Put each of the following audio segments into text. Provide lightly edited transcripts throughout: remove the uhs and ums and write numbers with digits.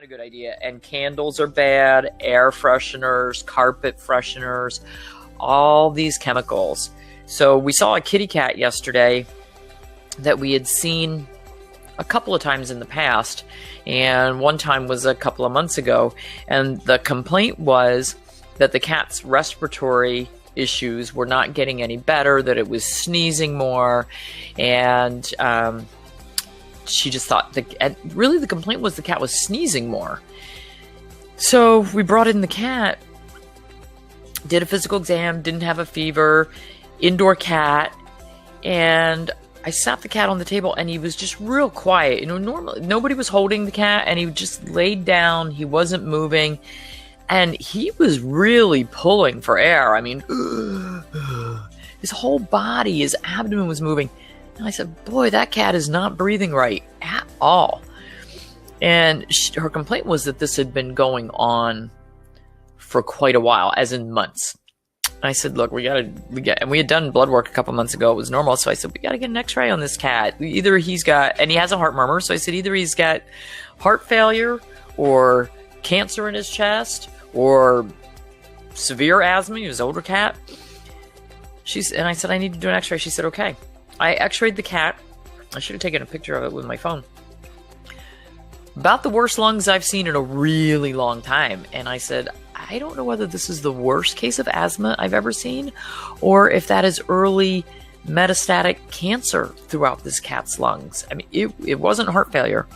Not a good idea. And candles are bad, air fresheners, carpet fresheners, all these chemicals. So we saw a kitty cat yesterday that we had seen a couple of times in the past, and one time was a couple of months ago, and the complaint was that the cat's respiratory issues were not getting any better, that it was sneezing more, and she just thought really the complaint was the cat was sneezing more. So we brought in the cat, did a physical exam, didn't have a fever, indoor cat, and I sat the cat on the table, and he was just real quiet. You know, normally nobody was holding the cat, and he just laid down. He wasn't moving, and he was really pulling for air. I mean, his whole body, his abdomen was moving. And I said, boy, that cat is not breathing right at all. And her complaint was that this had been going on for quite a while, as in months. I said, look, and we had done blood work a couple months ago. It was normal. So I said, we got to get an x-ray on this cat. Either he's got, and he has a heart murmur. So I said, either he's got heart failure or cancer in his chest or severe asthma. He was an older cat. And I said, I need to do an x-ray. She said, okay. I x-rayed the cat. I should have taken a picture of it with my phone. About the worst lungs I've seen in a really long time. And I said, I don't know whether this is the worst case of asthma I've ever seen, or if that is early metastatic cancer throughout this cat's lungs. I mean, it wasn't heart failure.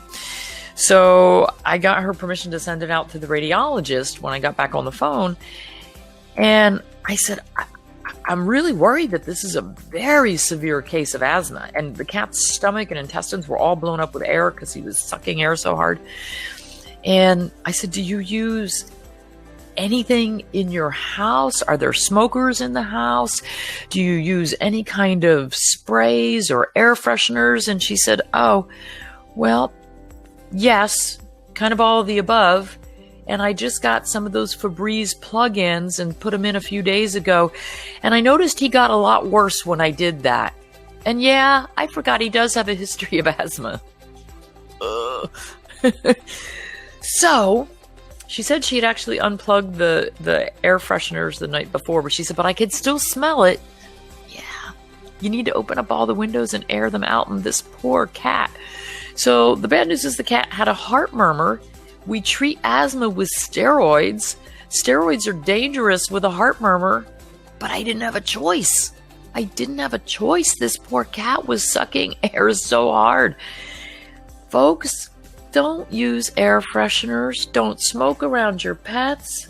So I got her permission to send it out to the radiologist when I got back on the phone. And I said, I'm really worried that this is a very severe case of asthma. And the cat's stomach and intestines were all blown up with air because he was sucking air so hard. And I said, do you use anything in your house? Are there smokers in the house? Do you use any kind of sprays or air fresheners? And she said, oh, well, yes, kind of all of the above. And I just got some of those Febreze plug-ins and put them in a few days ago. And I noticed he got a lot worse when I did that. And yeah, I forgot he does have a history of asthma. So she said she had actually unplugged the air fresheners the night before, but she said, but I could still smell it. Yeah, you need to open up all the windows and air them out, and this poor cat. So the bad news is the cat had a heart murmur. We treat asthma with steroids. Steroids are dangerous with a heart murmur, but I didn't have a choice. I didn't have a choice. This poor cat was sucking air so hard. Folks, don't use air fresheners. Don't smoke around your pets.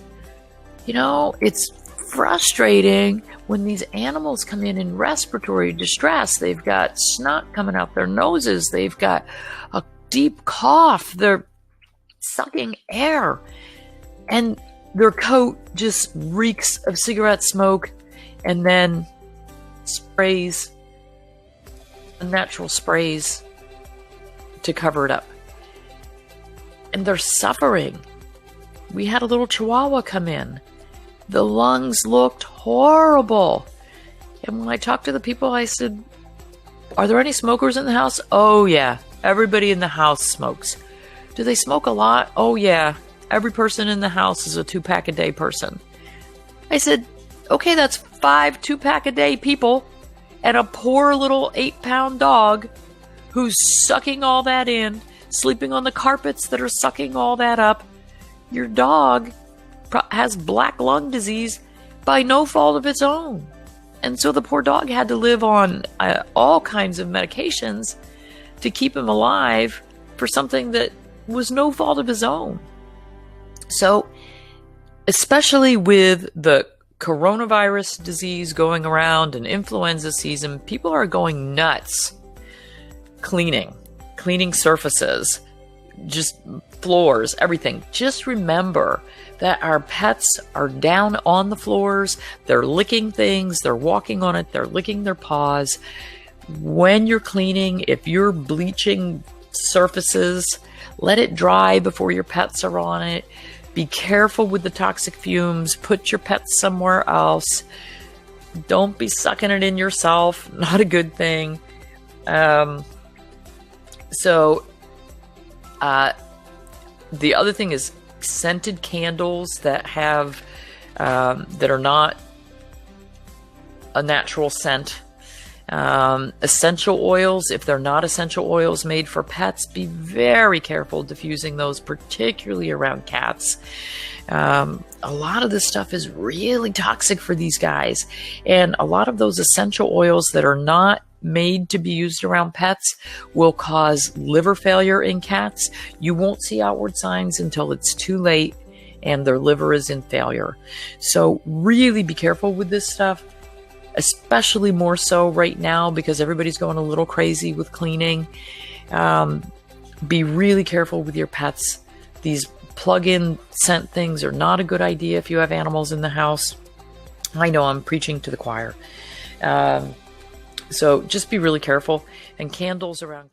You know, it's frustrating when these animals come in respiratory distress. They've got snot coming out their noses. They've got a deep cough. They're sucking air. And their coat just reeks of cigarette smoke, and then sprays, unnatural sprays to cover it up. And they're suffering. We had a little chihuahua come in. The lungs looked horrible. And when I talked to the people, I said, are there any smokers in the house? Oh, yeah. Everybody in the house smokes. Do they smoke a lot? Oh, yeah. Every person in the house is a 2-pack-a-day person. I said, okay, that's 5 2-pack-a-day people and a poor little 8-pound dog who's sucking all that in, sleeping on the carpets that are sucking all that up. Your dog has black lung disease by no fault of its own. And so the poor dog had to live on all kinds of medications to keep him alive for something that was no fault of his own. So, especially with the coronavirus disease going around and influenza season, people are going nuts cleaning surfaces, just floors, everything. Just remember that our pets are down on the floors. They're licking things. They're walking on it. They're licking their paws. When you're cleaning, if you're bleaching surfaces, let it dry before your pets are on it. Be careful with the toxic fumes. Put your pets somewhere else. Don't be sucking it in yourself. Not a good thing. The other thing is scented candles that have that are not a natural scent. Essential oils, if they're not essential oils made for pets, be very careful diffusing those, particularly around cats. A lot of this stuff is really toxic for these guys, and a lot of those essential oils that are not made to be used around pets will cause liver failure in cats. You won't see outward signs until it's too late and their liver is in failure. So really be careful with this stuff, especially more so right now because everybody's going a little crazy with cleaning. Be really careful with your pets. These plug-in scent things are not a good idea if you have animals in the house. I know I'm preaching to the choir. So just be really careful. And candles around